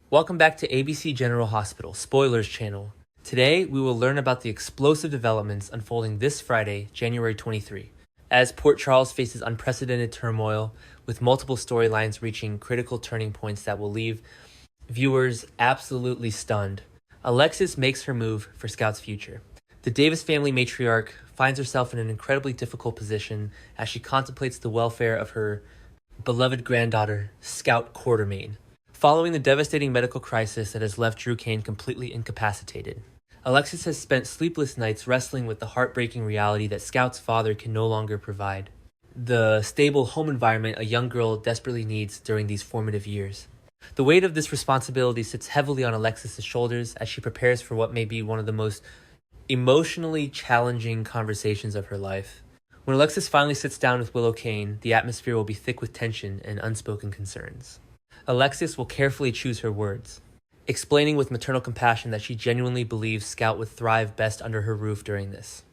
Welcome back to ABC General Hospital, SpoiIers channel. Today, we will learn about the explosive developments unfolding this Friday, January 23, as Port Charles faces unprecedented turmoil, with multiple storylines reaching critical turning points that will leave viewers absolutely stunned. Alexis makes her move for Scout's future. The Davis family matriarch finds herself in an incredibly difficult position as she contemplates the welfare of her beloved granddaughter, Scout Quartermain, following the devastating medical crisis that has left Drew Kane completely incapacitated. Alexis has spent sleepless nights wrestling with the heartbreaking reality that Scout's father can no longer provide the stable home environment a young girl desperately needs during these formative years. The weight of this responsibility sits heavily on Alexis' shoulders as she prepares for what may be one of the most emotionally challenging conversations of her life. When Alexis finally sits down with Willow Kane, the atmosphere will be thick with tension and unspoken concerns. Alexis will carefully choose her words, explaining with maternal compassion that she genuinely believes Scout would thrive best under her roof during this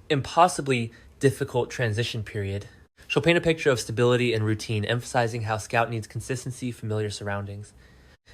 impossibly difficult transition period. She'll paint a picture of stability and routine, emphasizing how Scout needs consistency, familiar surroundings,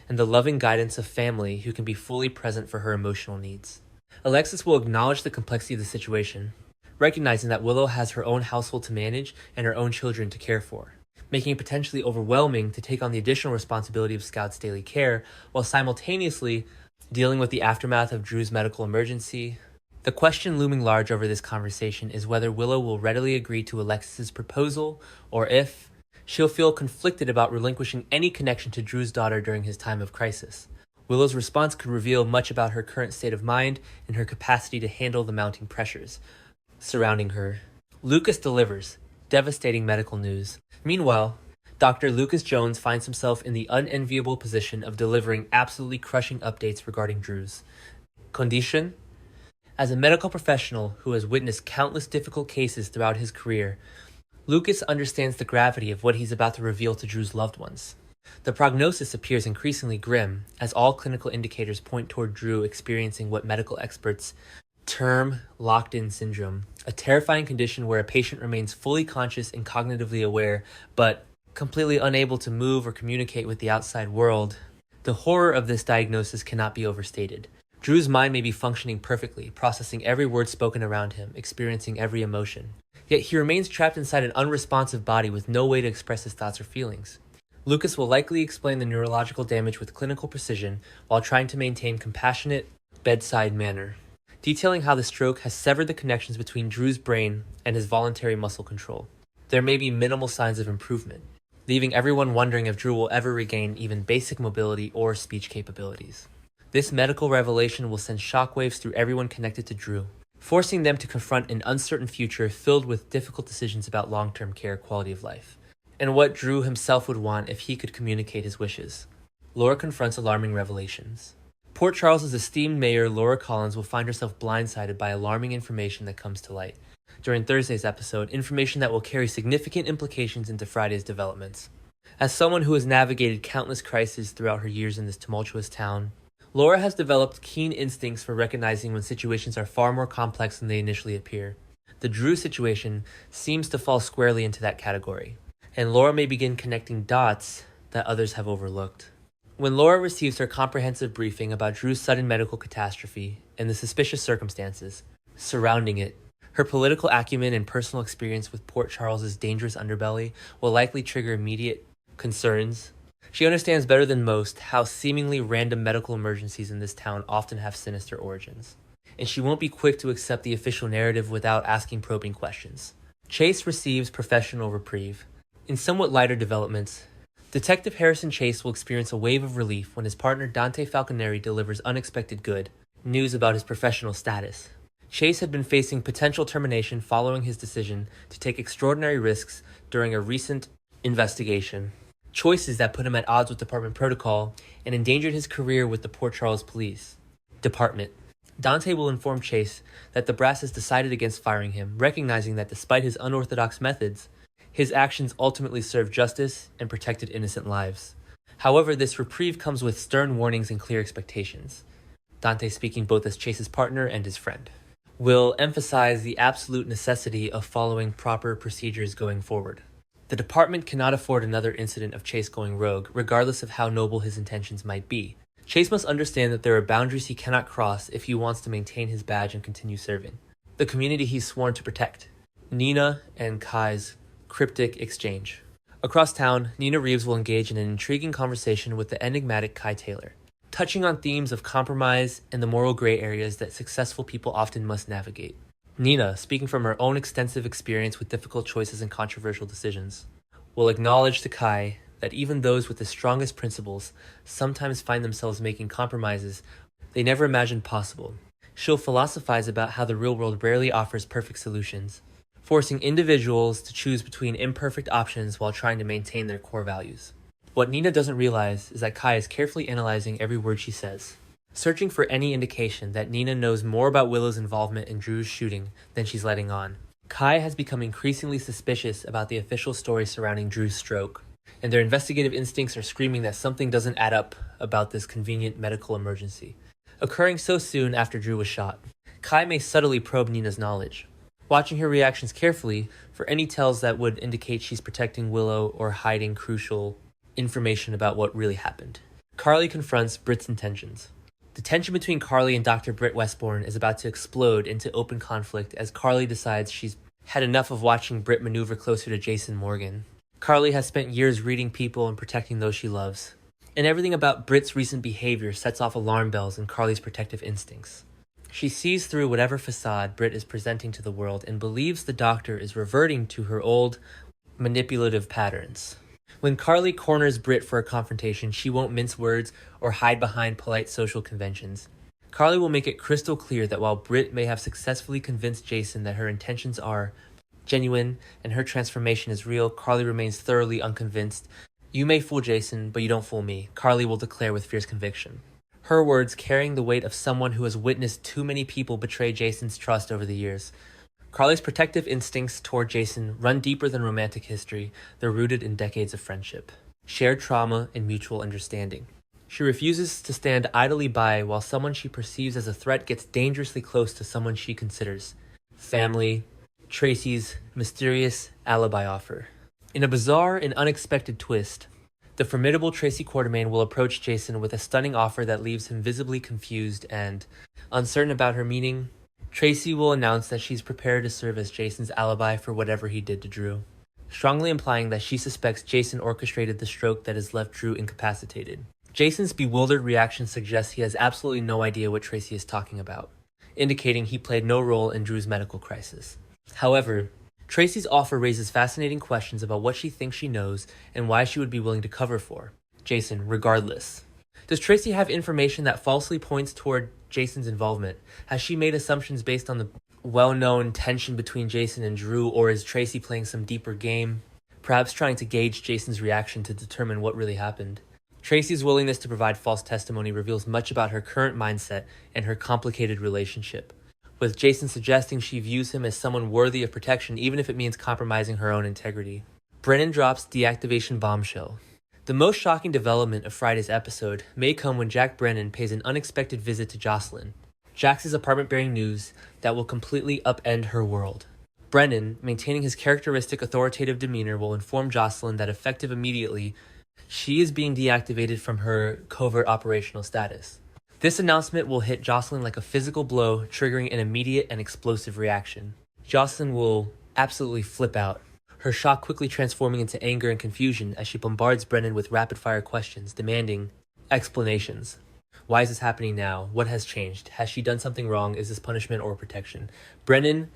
and the loving guidance of family who can be fully present for her emotional needs. Alexis will acknowledge the complexity of the situation, recognizing that Willow has her own household to manage and her own children to care for, making it potentially overwhelming to take on the additional responsibility of Scout's daily care while simultaneously dealing with the aftermath of Drew's medical emergency. The question looming large over this conversation is whether Willow will readily agree to Alexis' proposal, or if she'll feel conflicted about relinquishing any connection to Drew's daughter during his time of crisis. Willow's response could reveal much about her current state of mind and her capacity to handle the mounting pressures surrounding her. Lucas delivers devastating medical news. Meanwhile, Dr. Lucas Jones finds himself in the unenviable position of delivering absolutely crushing updates regarding Drew's condition. As a medical professional who has witnessed countless difficult cases throughout his career, Lucas understands the gravity of what he's about to reveal to Drew's loved ones. The prognosis appears increasingly grim, as all clinical indicators point toward Drew experiencing what medical experts term locked-in syndrome, a terrifying condition where a patient remains fully conscious and cognitively aware, but completely unable to move or communicate with the outside world. The horror of this diagnosis cannot be overstated. Drew's mind may be functioning perfectly, processing every word spoken around him, experiencing every emotion. Yet he remains trapped inside an unresponsive body with no way to express his thoughts or feelings. Lucas will likely explain the neurological damage with clinical precision while trying to maintain compassionate bedside manner, detailing how the stroke has severed the connections between Drew's brain and his voluntary muscle control. There may be minimal signs of improvement, leaving everyone wondering if Drew will ever regain even basic mobility or speech capabilities. This medical revelation will send shockwaves through everyone connected to Drew, forcing them to confront an uncertain future filled with difficult decisions about long-term care, quality of life, and what Drew himself would want if he could communicate his wishes. Laura confronts alarming revelations. Port Charles' esteemed mayor, Laura Collins, will find herself blindsided by alarming information that comes to light during Thursday's episode, information that will carry significant implications into Friday's developments. As someone who has navigated countless crises throughout her years in this tumultuous town, Laura has developed keen instincts for recognizing when situations are far more complex than they initially appear. The Drew situation seems to fall squarely into that category, and Laura may begin connecting dots that others have overlooked. When Laura receives her comprehensive briefing about Drew's sudden medical catastrophe and the suspicious circumstances surrounding it, her political acumen and personal experience with Port Charles's dangerous underbelly will likely trigger immediate concerns. She understands better than most how seemingly random medical emergencies in this town often have sinister origins, and she won't be quick to accept the official narrative without asking probing questions. Chase receives professional reprieve. In somewhat lighter developments, Detective Harrison Chase will experience a wave of relief when his partner Dante Falconeri delivers unexpected good news about his professional status. Chase had been facing potential termination following his decision to take extraordinary risks during a recent investigation, choices that put him at odds with department protocol and endangered his career with the Port Charles Police Department. Dante will inform Chase that the brass has decided against firing him, recognizing that despite his unorthodox methods, his actions ultimately served justice and protected innocent lives. However, this reprieve comes with stern warnings and clear expectations. Dante, speaking both as Chase's partner and his friend, will emphasize the absolute necessity of following proper procedures going forward. The department cannot afford another incident of Chase going rogue, regardless of how noble his intentions might be. Chase must understand that there are boundaries he cannot cross if he wants to maintain his badge and continue serving the community he's sworn to protect. Nina and Kai's cryptic exchange. Across town, Nina Reeves will engage in an intriguing conversation with the enigmatic Kai Taylor, touching on themes of compromise and the moral gray areas that successful people often must navigate. Nina, speaking from her own extensive experience with difficult choices and controversial decisions, will acknowledge to Kai that even those with the strongest principles sometimes find themselves making compromises they never imagined possible. She'll philosophize about how the real world rarely offers perfect solutions, forcing individuals to choose between imperfect options while trying to maintain their core values. What Nina doesn't realize is that Kai is carefully analyzing every word she says, searching for any indication that Nina knows more about Willow's involvement in Drew's shooting than she's letting on. Kai has become increasingly suspicious about the official story surrounding Drew's stroke, and their investigative instincts are screaming that something doesn't add up about this convenient medical emergency, occurring so soon after Drew was shot. Kai may subtly probe Nina's knowledge, watching her reactions carefully for any tells that would indicate she's protecting Willow or hiding crucial information about what really happened. Carly confronts Britt's intentions. The tension between Carly and Dr. Britt Westbourne is about to explode into open conflict as Carly decides she's had enough of watching Britt maneuver closer to Jason Morgan. Carly has spent years reading people and protecting those she loves, and everything about Britt's recent behavior sets off alarm bells in Carly's protective instincts. She sees through whatever facade Britt is presenting to the world and believes the doctor is reverting to her old, manipulative patterns. When Carly corners Britt for a confrontation, she won't mince words or hide behind polite social conventions. Carly will make it crystal clear that while Britt may have successfully convinced Jason that her intentions are genuine and her transformation is real, Carly remains thoroughly unconvinced. "You may fool Jason, but you don't fool me," Carly will declare with fierce conviction. Her words carrying the weight of someone who has witnessed too many people betray Jason's trust over the years. Carly's protective instincts toward Jason run deeper than romantic history. They're rooted in decades of friendship, shared trauma, and mutual understanding. She refuses to stand idly by while someone she perceives as a threat gets dangerously close to someone she considers family. Tracy's mysterious alibi offer. In a bizarre and unexpected twist, the formidable Tracy Quartermain will approach Jason with a stunning offer that leaves him visibly confused and uncertain about her meaning. Tracy will announce that she's prepared to serve as Jason's alibi for whatever he did to Drew, strongly implying that she suspects Jason orchestrated the stroke that has left Drew incapacitated. Jason's bewildered reaction suggests he has absolutely no idea what Tracy is talking about, indicating he played no role in Drew's medical crisis. However, Tracy's offer raises fascinating questions about what she thinks she knows and why she would be willing to cover for Jason regardless. Does Tracy have information that falsely points toward Jason's involvement? Has she made assumptions based on the well-known tension between Jason and Drew, or is Tracy playing some deeper game, perhaps trying to gauge Jason's reaction to determine what really happened? Tracy's willingness to provide false testimony reveals much about her current mindset and her complicated relationship, with Jason suggesting she views him as someone worthy of protection even if it means compromising her own integrity. Brennan drops deactivation bombshell. The most shocking development of Friday's episode may come when Jack Brennan pays an unexpected visit to Jocelyn, Jax's apartment bearing news that will completely upend her world. Brennan, maintaining his characteristic authoritative demeanor, will inform Jocelyn that effective immediately, she is being deactivated from her covert operational status. This announcement will hit Jocelyn like a physical blow, triggering an immediate and explosive reaction. Jocelyn will absolutely flip out, her shock quickly transforming into anger and confusion as she bombards Brennan with rapid-fire questions, demanding explanations. Why is this happening now? What has changed? Has she done something wrong? Is this punishment or protection? Brennan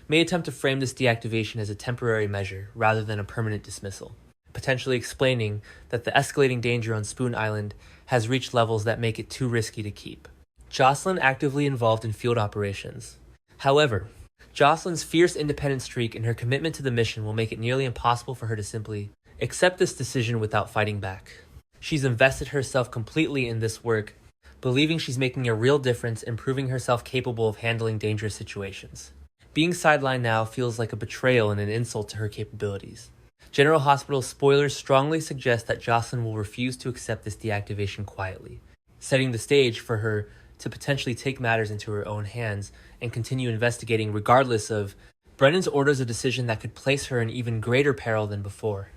may attempt to frame this deactivation as a temporary measure rather than a permanent dismissal, potentially explaining that the escalating danger on Spoon Island has reached levels that make it too risky to keep. Jocelyn actively involved in field operations. However, Jocelyn's fierce independent streak and her commitment to the mission will make it nearly impossible for her to simply accept this decision without fighting back. She's invested herself completely in this work, believing she's making a real difference and proving herself capable of handling dangerous situations. Being sidelined now feels like a betrayal and an insult to her capabilities. General Hospital's SpoiIers strongly suggest that Jocelyn will refuse to accept this deactivation quietly, setting the stage for her to potentially take matters into her own hands and continue investigating regardless of Brennan's orders, a decision that could place her in even greater peril than before.